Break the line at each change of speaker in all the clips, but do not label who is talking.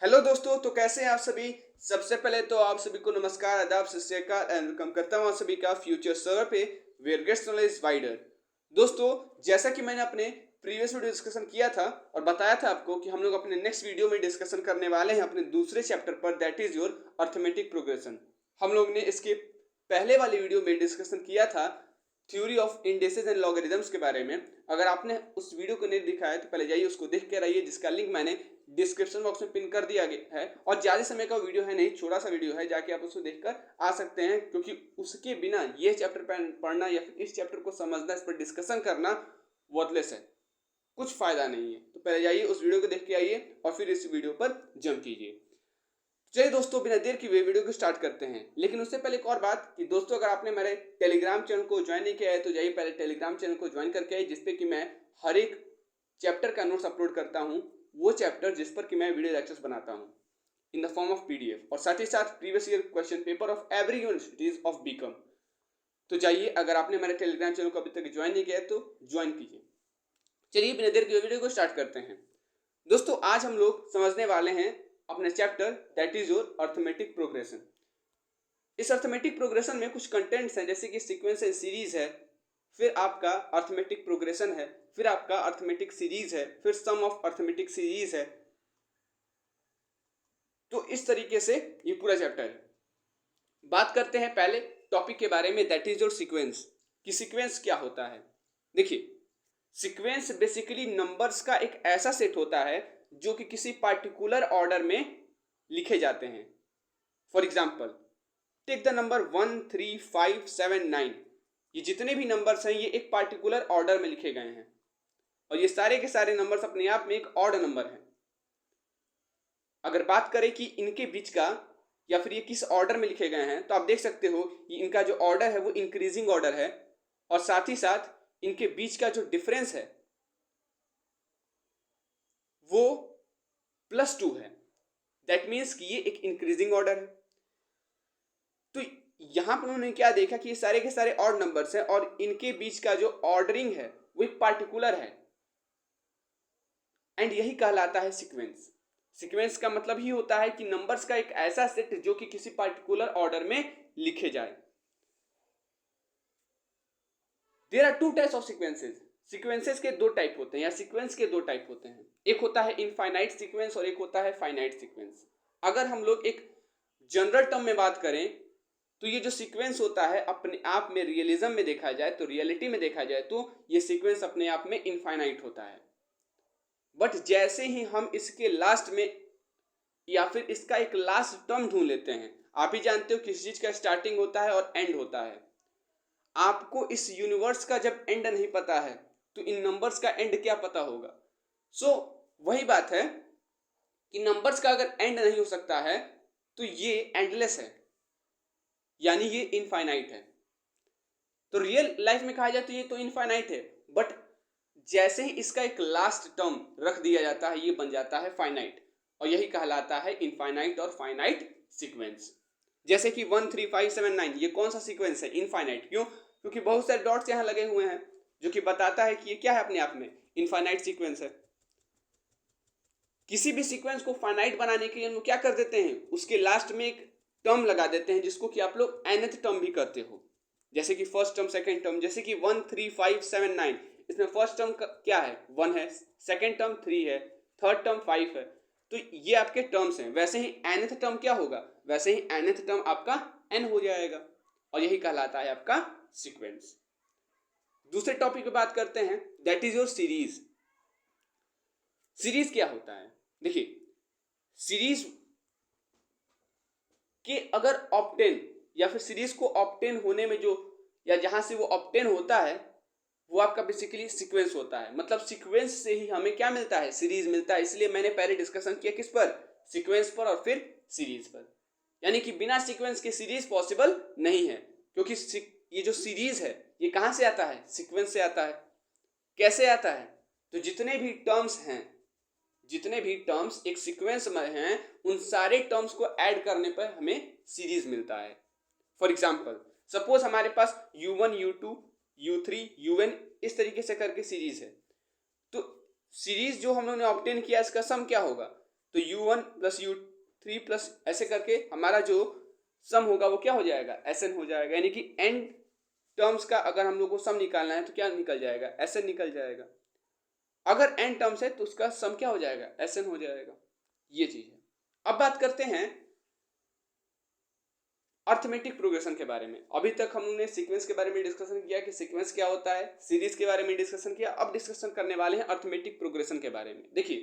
Hello दोस्तों, तो कैसे हैं आप सभी। सबसे पहले तो आप सभी को नमस्कार, आदाब, सत श्री अकाल एंड वेलकम करता हूं आप सभी का फ्यूचर सर्वर पे वेयर गेट्स नॉलेज वाइडर। दोस्तों, जैसा कि मैंने अपने प्रीवियस वीडियो डिस्कशन किया था और बताया था आपको कि हम लोग अपने नेक्स्ट वीडियो में डिस्कशन करने वाले हैं अपने दूसरे चैप्टर पर, that is your arithmetic progression. हम लोग ने इसके पहले वाली वीडियो में डिस्कशन किया था theory of indices and logarithms के बारे में। अगर आपने उस वीडियो को नहीं दिखा है तो पहले जाइए उसको देख के आइए, जिसका लिंक मैंने डिस्क्रिप्शन बॉक्स में पिन कर दिया गया है। और ज़्यादा समय का वीडियो है नहीं, छोटा सा वीडियो है, जाके आप उसको देखकर आ सकते हैं, क्योंकि उसके बिना ये चैप्टर पढ़ना या फिर इस चैप्टर को समझना, इस पर डिस्कशन करना वर्थलेस है, कुछ फायदा नहीं है। तो पहले जाइए उस वीडियो को देख के आइए और फिर इस वीडियो पर जंप कीजिए। चलिए दोस्तों, बिना देर की हुए वीडियो को स्टार्ट करते हैं। लेकिन उससे पहले एक और बात कि दोस्तों, अगर आपने मेरे टेलीग्राम चैनल को ज्वाइन नहीं किया है तो जाइए पहले टेलीग्राम चैनल को ज्वाइन करके आइए, जिसपे कि मैं हर एक चैप्टर का नोट्स अपलोड करता हूँ, वो चैप्टर जिस पर कि मैं वीडियो लेक्चर्स बनाता हूँ in the form of PDF, और साथ ही साथ previous year question paper of every universities of BCom. तो जाइए, अगर आपने मेरे टेलीग्राम चैनल को अभी तक ज्वाइन नहीं किया है तो ज्वाइन कीजिए। चलिए बिना देर के वीडियो को स्टार्ट करते हैं। दोस्तों, आज हम लोग समझने वाले हैं अपने chapter that is your arithmetic progression. इस अर्थमेटिक प्रोग्रेशन में कुछ कंटेंट्स हैं, जैसे कि सीक्वेंस एंड सीरीज है, फिर आपका अर्थमेटिक प्रोग्रेशन है, फिर आपका अर्थमेटिक सीरीज है, फिर सम ऑफ अर्थमेटिक सीरीज है। तो इस तरीके से ये पूरा चैप्टर है। बात करते हैं पहले टॉपिक के बारे में, दैट इज योर सीक्वेंस। कि सीक्वेंस क्या होता है। देखिए, सीक्वेंस बेसिकली नंबर्स का एक ऐसा सेट होता है जो कि किसी पार्टिकुलर ऑर्डर में लिखे जाते हैं। For example, take the number 1 3 5 7 9। ये जितने भी नंबर्स हैं ये एक पार्टिकुलर ऑर्डर में लिखे गए हैं, और ये सारे के सारे नंबर्स अपने आप में एक ऑड नंबर हैं। अगर बात करें कि इनके बीच का या फिर ये किस ऑर्डर में लिखे गए हैं, तो आप देख सकते हो कि इनका जो ऑर्डर है वो इंक्रीजिंग ऑर्डर है, और साथ ही साथ इनके बीच का जो डिफरेंस है वो +2 है। दैट मीन्स कि ये एक इंक्रीजिंग ऑर्डर है। तो यहां पर उन्होंने क्या देखा कि ये सारे के सारे ऑड नंबर्स हैं और इनके बीच का जो ऑर्डरिंग है वो एक पार्टिकुलर है, एंड यही कहलाता है सीक्वेंस। सीक्वेंस का मतलब ही होता है कि नंबर्स का एक ऐसा सेट जो कि किसी पार्टिकुलर ऑर्डर में लिखे जाए। There are 2 types of sequences. Sequences के 2 टाइप होते हैं, या सीक्वेंस के 2 टाइप होते हैं। एक होता है इनफाइनाइट सीक्वेंस और एक होता है फाइनाइट सीक्वेंस। अगर हम लोग एक जनरल टर्म में बात करें तो ये जो सीक्वेंस होता है अपने आप में रियलिज्म में देखा जाए, तो रियलिटी में देखा जाए तो ये सीक्वेंस अपने आप में इनफाइनाइट होता है। बट जैसे ही हम इसके लास्ट में या फिर इसका एक लास्ट टर्म ढूंढ लेते हैं, आप ही जानते हो किसी चीज का स्टार्टिंग होता है और एंड होता है। आपको इस यूनिवर्स का जब एंड नहीं पता है तो इन नंबर्स का एंड क्या पता होगा। सो वही बात है कि नंबर्स का अगर एंड नहीं हो सकता है तो ये एंडलेस है, यानी ये इनफाइनाइट है। तो रियल लाइफ में कहा जाए तो ये तो इनफाइनाइट है, बट जैसे ही इसका एक लास्ट टर्म रख दिया जाता है ये बन जाता है फाइनाइट, और यही कहलाता है इनफाइनाइट और फाइनाइट सीक्वेंस। जैसे कि 1 3 5 7 9 ये कौन सा सीक्वेंस है, इनफाइनाइट। क्यों? क्योंकि बहुत सारे डॉट्स यहाँ लगे हुए हैं जो कि बताता है कि ये क्या है, अपने आप में इनफाइनाइट सीक्वेंस है। किसी भी सीक्वेंस को फाइनाइट बनाने के लिए हम क्या कर देते हैं, उसके लास्ट में एक टर्म लगा देते हैं जिसको कि आप लोग nth टर्म भी करते हो। जैसे कि फर्स्ट टर्म, सेकंड टर्म, जैसे कि 1 3 5 7 9, इसमें फर्स्ट टर्म क्या है, 1 है, सेकंड टर्म 3 है, थर्ड टर्म 5 है। तो ये आपके टर्म्स हैं। वैसे ही nth टर्म क्या होगा, वैसे ही nth टर्म आपका n हो जाएगा, और यही कहलाता है आपका सीक्वेंस। दूसरे टॉपिक पे बात करते हैं, that is your series. Series क्या होता है। देखिए, सीरीज के अगर ऑप्टेन या फिर सीरीज को ऑप्टेन होने में जो, या जहां से वो ऑप्टेन होता है वो आपका बेसिकली सीक्वेंस होता है। मतलब सीक्वेंस से ही हमें क्या मिलता है, सीरीज मिलता है। इसलिए मैंने पहले डिस्कशन किया किस पर, सीक्वेंस पर और फिर सीरीज पर। यानी कि बिना सीक्वेंस के सीरीज पॉसिबल नहीं है, क्योंकि ये जो सीरीज है ये कहां से आता है, सीक्वेंस से आता है। कैसे आता है, तो जितने भी टर्म्स हैं, जितने भी टर्म्स एक सीक्वेंस में हैं, उन सारे टर्म्स को ऐड करने पर हमें सीरीज मिलता है। फॉर एग्जाम्पल, सपोज हमारे पास u1 u2 u3 un इस तरीके से करके सीरीज है। तो सीरीज जो हम लोगों ने ऑब्टेन किया इसका सम क्या होगा, तो u1 प्लस u3 प्लस ऐसे करके हमारा जो सम होगा वो क्या हो जाएगा, Sn हो जाएगा। यानी कि n टर्म्स का अगर हम लोग को सम निकालना है तो क्या निकल जाएगा, Sn निकल जाएगा। अगर n टर्म्स है तो उसका सम क्या हो जाएगा, Sn हो जाएगा। ये चीज है। अब बात करते हैं अर्थमेटिक प्रोग्रेशन के बारे में। अभी तक हमने सीक्वेंस के बारे में डिस्कशन किया कि सीक्वेंस क्या होता है, सीरीज के बारे में डिस्कशन किया। अब डिस्कशन करने वाले हैं अर्थमेटिक प्रोग्रेशन के बारे में। देखिए,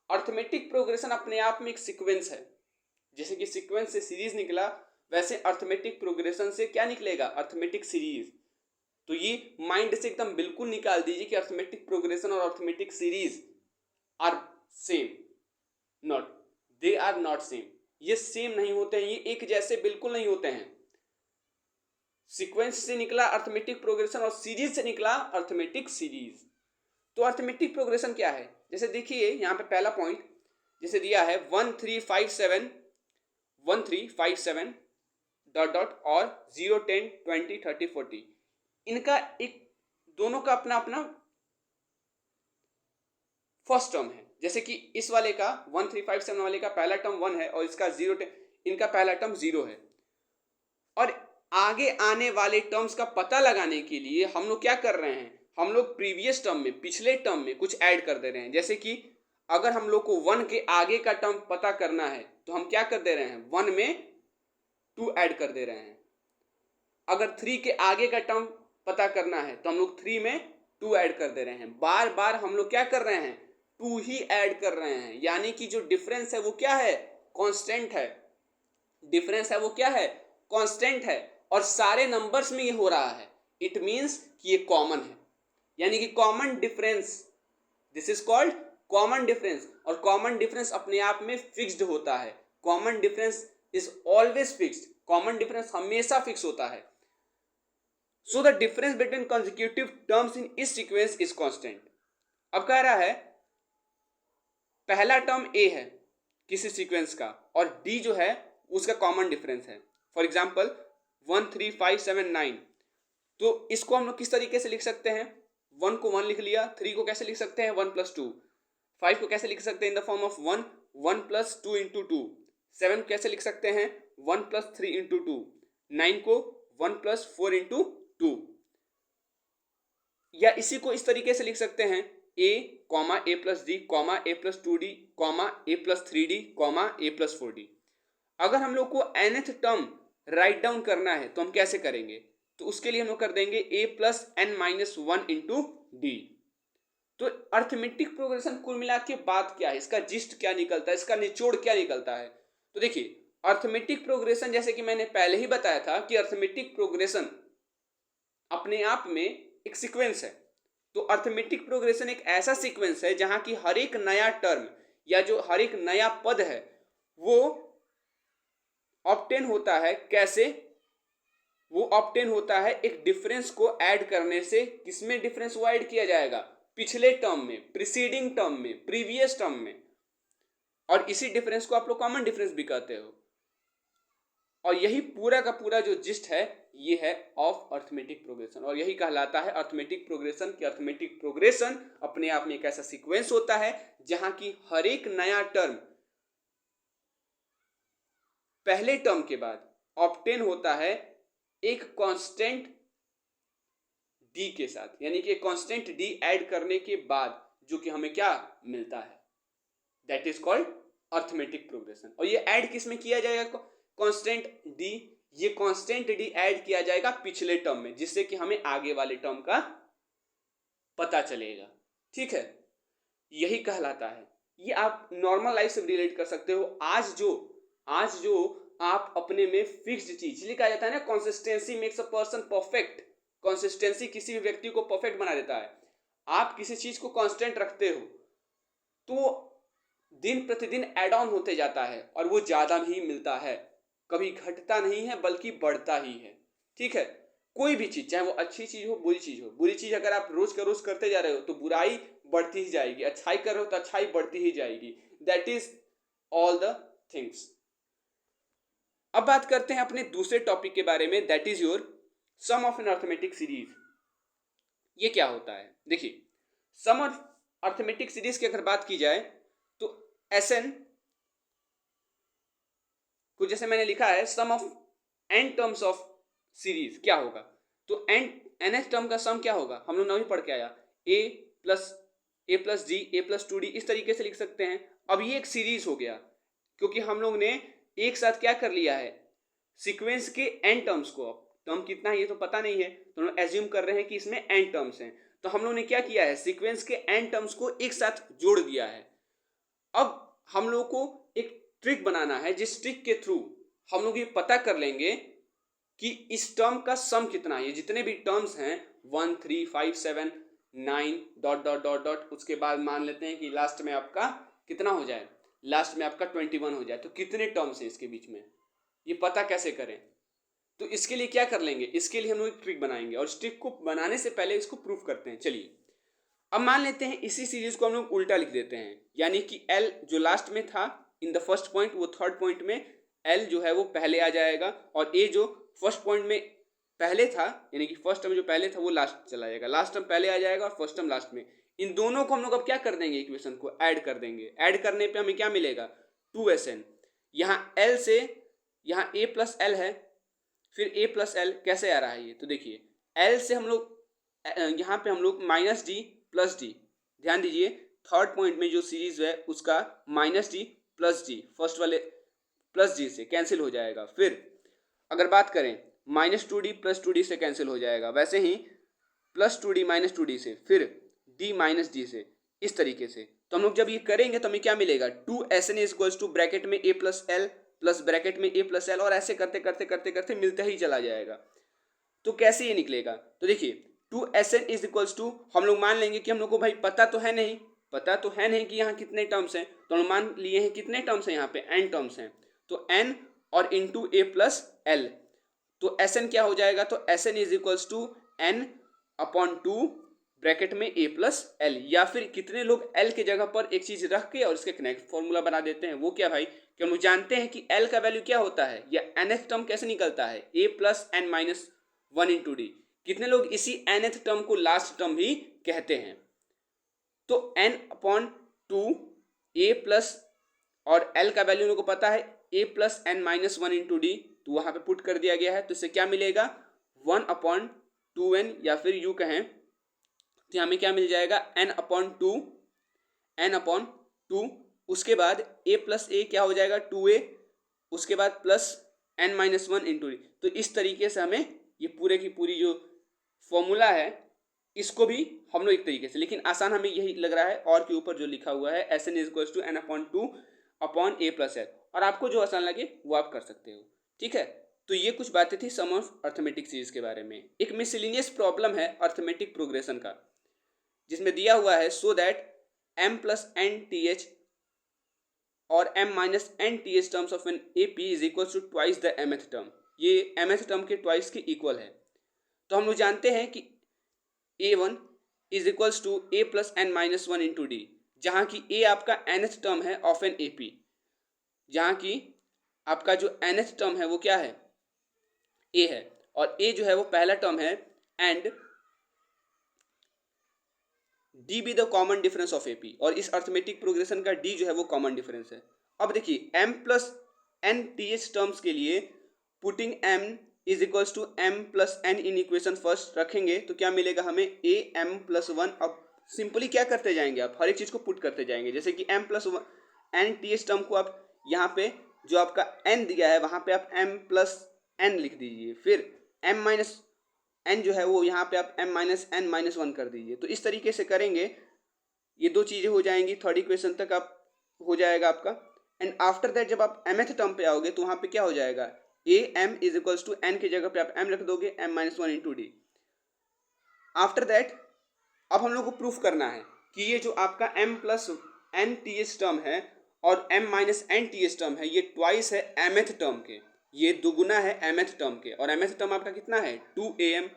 अर्थमेटिक प्रोग्रेशन अपने आप में एक सीक्वेंस है। जैसे कि सीक्वेंस से सीरीज निकला, वैसे अर्थमेटिक प्रोग्रेशन से क्या निकलेगा, अर्थमेटिक सीरीज। तो ये माइंड से एकदम बिल्कुल निकाल दीजिए कि अर्थमेटिक प्रोग्रेशन और arithmetic series are same, not, they are not same. ये सेम नहीं होते हैं, ये एक जैसे बिल्कुल नहीं होते हैं। सीक्वेंस से निकला अर्थमेटिक प्रोग्रेशन और सीरीज से निकला अर्थमेटिक सीरीज। तो अर्थमेटिक प्रोग्रेशन क्या है, जैसे देखिए यहां पे पहला पॉइंट जैसे दिया है 1357 डॉट डॉट और 0 10 20 30 40। इनका एक दोनों का अपना अपना फर्स्ट टर्म है। जैसे कि इस वाले का 1357 वाले का पहला टर्म 1 है और इसका 0 10, इनका पहला टर्म 0 है। और आगे आने वाले टर्म्स का पता लगाने के लिए हम लोग क्या कर रहे हैं, हम लोग प्रीवियस टर्म में, पिछले टर्म में कुछ ऐड कर दे रहे हैं। जैसे कि अगर हम लोग को 1 के आगे का टर्म पता करना है तो हम क्या कर दे रहे हैं, 1 में 2 ऐड कर दे रहे हैं। अगर 3 के आगे का टर्म पता करना है तो हम लोग 3 में 2 ऐड कर दे रहे हैं। बार बार हम लोग क्या कर रहे हैं, 2 ही ऐड कर रहे हैं। यानी कि जो डिफरेंस है वो क्या है, कांस्टेंट है। डिफरेंस है वो क्या है, कांस्टेंट है। और सारे नंबर्स में ये हो रहा है। इट मींस कि ये कॉमन है। यानी कि common difference, this is called common difference. और कॉमन डिफरेंस अपने आप में फिक्स्ड होता है। Common difference is always fixed. Common difference हमेशा फिक्स होता है। So the difference between consecutive terms in इस सीक्वेंस इज कांस्टेंट। अब कह रहा है पहला टर्म ए है किसी सीक्वेंस का और डी जो है उसका कॉमन डिफरेंस है। For example 1 3 5 7 9। तो इसको हम लोग किस तरीके से लिख सकते हैं, 1 को 1 लिख लिया, 3 को कैसे लिख सकते हैं 1 + 2, 5 को कैसे लिख सकते हैं इन द फॉर्म ऑफ 1 1 + 2 × 2, 7 को कैसे लिख सकते हैं 1 + 3 × 2, 9 को 1 + 4 × 2। या इसी को इस तरीके से लिख सकते हैं a, a + d, a + 2d, a + 3d, a + 4d। अगर हम लोग को nth टर्म राइट डाउन करना है तो हम कैसे करेंगे, तो उसके लिए हम लोग कर देंगे a + n - 1 × d। तो अर्थमेटिक प्रोग्रेशन कुल मिला के बात क्या है, इसका जिस्ट क्या निकलता है, इसका निचोड़ क्या निकलता है। तो देखिए अर्थमेटिक प्रोग्रेशन, जैसे कि मैंने पहले ही बताया था कि अर्थमेटिक प्रोग्रेशन अपने आप में एक सीक्वेंस है। तो अर्थमेटिक प्रोग्रेशन एक ऐसा सीक्वेंस है जहां की हर एक नया टर्म या जो हर एक नया पद है वो ऑब्टेन होता है। कैसे वो ऑब्टेन होता है, एक डिफरेंस को ऐड करने से। किसमें डिफरेंस वो ऐड किया जाएगा, पिछले टर्म में, प्रीसीडिंग टर्म में, प्रीवियस टर्म में। और इसी डिफरेंस को आप लोग कॉमन डिफरेंस भी कहते हो। और यही पूरा का पूरा जो जिस्ट है ये है ऑफ अर्थमेटिक प्रोग्रेशन। और यही कहलाता है अर्थमेटिक प्रोग्रेशन कि अर्थमेटिक प्रोग्रेशन अपने आप में एक ऐसा सीक्वेंस होता है जहां की हर एक नया टर्म पहले टर्म के बाद ऑब्टेन होता है एक कांस्टेंट डी के साथ। यानी कि कांस्टेंट डी ऐड करने के बाद जो कि हमें क्या मिलता है, that is called arithmetic progression. और ये ऐड किस में किया जाएगा, कांस्टेंट डी। ये कांस्टेंट डी ऐड किया जाएगा पिछले टर्म में, जिससे कि हमें आगे वाले टर्म का पता चलेगा। ठीक है, यही कहलाता है। ये आप नॉर्मल लाइफ से रिलेट कर सकते हो। आज जो आप अपने में फिक्स्ड चीज लिखा जाता है ना, consistency makes a person perfect. Consistency किसी भी व्यक्ति को परफेक्ट बना देता है। आप किसी चीज को कांस्टेंट रखते हो तो दिन प्रतिदिन एड ऑन होते जाता है और वो ज्यादा ही मिलता है, कभी घटता नहीं है बल्कि बढ़ता ही है। ठीक है, कोई भी चीज, चाहे वो अच्छी चीज हो बुरी चीज हो, बुरी चीज अगर आप रोज का रोज करते जा रहे हो तो बुराई बढ़ती ही जाएगी, अच्छाई कर रहे हो तो अच्छाई बढ़ती ही जाएगी। That is all the things. अब बात करते हैं अपने दूसरे टॉपिक के बारे में, that is your sum of an arithmetic series. ये क्या होता है, देखिए सम ऑफ अर्थमेटिक सीरीज की अगर बात की जाए तो Sn तो जैसे मैंने लिखा है sum of n terms of series क्या होगा, तो nth टर्म का सम क्या होगा, हम लोग नवी पढ़ के आया a plus G a plus 2d, इस तरीके से लिख सकते हैं। अब ये एक सीरीज हो गया क्योंकि हम लोग ने एक साथ क्या कर लिया है, सीक्वेंस के n टर्म्स को, टर्म कितना है ये तो पता नहीं है, तो हम एज्यूम कर रहे हैं कि इसमें n टर्म्स हैं, तो हम लोग ने क्या किया है, सीक्वेंस के n टर्म्स को एक साथ जोड़ दिया है। अब हम लोग को एक ट्रिक बनाना है जिस ट्रिक के थ्रू हम लोग ये पता कर लेंगे कि इस टर्म का सम कितना है। ये जितने भी टर्म्स हैं 1 3 5 7 9 डॉट डॉट डॉट डॉट, उसके बाद मान लेते हैं कि लास्ट में आपका कितना हो जाए, लास्ट में आपका 21 हो जाए, तो कितने टर्म्स हैं इसके बीच में, ये पता कैसे करें। तो इसके लिए क्या कर लेंगे, इसके लिए हम लोग एक ट्रिक बनाएंगे और इस ट्रिक को बनाने से पहले इसको प्रूफ करते हैं। चलिए अब मान लेते हैं इसी सीरीज को हम लोग उल्टा लिख देते हैं, यानी कि L जो लास्ट में था इन द फर्स्ट पॉइंट, वो थर्ड पॉइंट में L जो है वो पहले आ जाएगा, और A जो फर्स्ट पॉइंट में पहले था, यानी कि फर्स्ट टर्म जो पहले था वो लास्ट चला जाएगा, लास्ट टर्म पहले आ जाएगा और फर्स्ट टर्म लास्ट में। इन दोनों को हम लोग अब क्या कर देंगे, इक्वेशन को ऐड कर देंगे। ऐड करने पे हमें क्या मिलेगा, 2SN। यहाँ L से यहाँ A प्लस L है, फिर A प्लस L कैसे आ रहा है ये, तो देखिए L से हम लोग यहाँ पे हम लोग माइनस डी प्लस डी, ध्यान दीजिए थर्ड पॉइंट में जो सीरीज है उसका minus D plus D, first वाले प्लस जी से कैंसिल हो जाएगा। फिर अगर बात करें माइनस 2d प्लस 2d से कैंसिल हो जाएगा, वैसे ही प्लस 2d माइनस 2d से, फिर d माइनस डी से, इस तरीके से। तो हम लोग जब ये करेंगे तो हमें क्या मिलेगा, 2SN is equals to bracket में A plus L plus bracket में A प्लस एल, और ऐसे करते करते करते करते मिलता ही चला जाएगा। तो कैसे ये निकलेगा, तो देखिए 2SN इज इक्वल्स टू, हम लोग मान लेंगे कि हम लोग को भाई पता तो है नहीं कि यहाँ कितने टर्म्स हैं, तो हम मान लिए हैं कितने टर्म्स हैं, यहाँ पे n टर्म्स हैं, तो n और इंटू A प्लस एल, तो SN क्या हो जाएगा, तो SN is equals to n upon 2 bracket में A प्लस एल, या फिर कितने लोग L के जगह पर एक चीज रख के और इसके कनेक्ट फॉर्मूला बना देते हैं, वो क्या भाई कि हम लोग जानते हैं कि L का वैल्यू क्या होता है, या nth टर्म कैसे निकलता है, A plus n minus 1 into D. कितने लोग इसी nth टर्म को लास्ट टर्म भी कहते हैं, तो n अपॉन 2 A प्लस, और L का वैल्यू लोगों को पता है A plus n minus 1 into D, तो वहां पे पुट कर दिया गया है, तो इससे क्या मिलेगा 1 अपॉन 2n, या फिर यू कहें तो हमें क्या मिल जाएगा n अपॉन 2, उसके बाद A प्लस ए क्या हो जाएगा 2A, उसके बाद plus n minus 1 into D. तो इस तरीके से हमें ये पूरे की पूरी जो फॉर्मूला है इसको भी हम लोग एक तरीके से, लेकिन आसान हमें यही लग रहा है, और के ऊपर जो लिखा हुआ है SN is equals to n upon 2 upon A plus L, और आपको जो आसान लगे वो आप कर सकते हो, ठीक है। तो ये कुछ बातें थी सम ऑफ अर्थमेटिक सीरीज के बारे में। एक मिसलिनियस प्रॉब्लम है अर्थमेटिक प्रोग्रेशन का, जिसमें दिया हुआ है so that m plus N T H और m minus N T H terms of an A P is equal to twice the mth term, ये mth टर्म के ट्वाइस के इक्वल है। तो हम लोग जानते हैं कि a1 is equals to a plus N minus 1 into D, जहाँ की a आपका nth टर्म है ऑफ एन AP, जहाँ की आपका जो nth टर्म है वो क्या है, a है, और a जो है वो पहला टर्म है, and d be the common difference of AP, और इस अर्थमेटिक प्रोग्रेशन का d जो है वो कॉमन डिफरेंस है। अब देखिए m plus N T H terms के लिए putting m is equals to m plus N in equation first रखेंगे तो क्या मिलेगा हमें a m प्लस 1। अब सिंपली क्या करते जाएंगे, आप हर एक चीज को पुट करते जाएंगे, जैसे कि m plus N T H term को आप यहाँ पे जो आपका n दिया है वहां पे आप m प्लस एन लिख दीजिए, फिर m माइनस एन जो है वो यहाँ पे आप m माइनस एन माइनस 1 कर दीजिए। तो इस तरीके से करेंगे, ये दो चीजें हो जाएंगी, थर्ड इक्वेशन तक आप हो जाएगा आपका। एंड आफ्टर दैट जब आप mth टर्म पे आओगे तो वहाँ पे क्या हो जाएगा, a m is equals to n की जगह पे आप m रख दोगे, m minus 1 into D. After that अब हम लोग को प्रूफ करना है कि ये जो आपका m plus N T H term है और m minus N T H term है, ये ट्वाइस है mth टर्म के, ये दुगुना है mth टर्म के, और mth टर्म आपका कितना है 2am,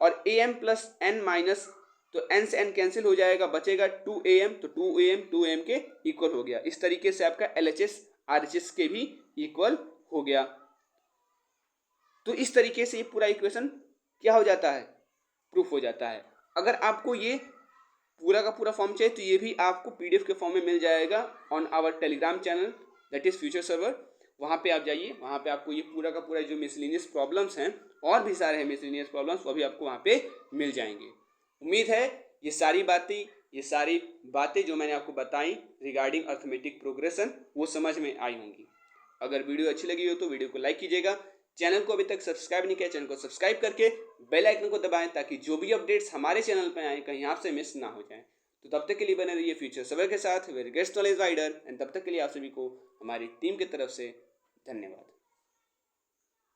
और am प्लस एन माइनस, तो n से n कैंसिल हो जाएगा, बचेगा 2am, तो 2am के इक्वल हो गया। इस तरीके से आपका LHS RHS के भी इक्वल हो गया। तो इस तरीके से ये पूरा इक्वेशन क्या हो जाता है, प्रूफ हो जाता है। अगर आपको ये पूरा का पूरा फॉर्म चाहिए तो ये भी आपको PDF के फॉर्म में मिल जाएगा on our Telegram channel that is Future Server. वहाँ पे आप जाइए, वहाँ पे आपको ये पूरा का पूरा जो मिसलिनियस प्रॉब्लम्स हैं और भी सारे हैं मिसलिनियस प्रॉब्लम्स, वो भी आपको वहाँ पे मिल जाएंगे। उम्मीद है ये सारी बातें जो मैंने आपको बताई रिगार्डिंग अर्थमेटिक प्रोग्रेशन वो समझ में आई होंगी। अगर वीडियो अच्छी लगी हो तो वीडियो को लाइक कीजिएगा। चैनल को अभी तक सब्सक्राइब नहीं किया, चैनल को सब्सक्राइब करके बेल आइकन को दबाएं ताकि जो भी अपडेट्स हमारे चैनल पर आए कहीं आपसे मिस ना हो जाए। तो तब तक के लिए बने रहिए फ्यूचर सर्वर के साथ, where guest knowledge rider, and तब तक के लिए आप सभी को हमारी टीम की तरफ से धन्यवाद।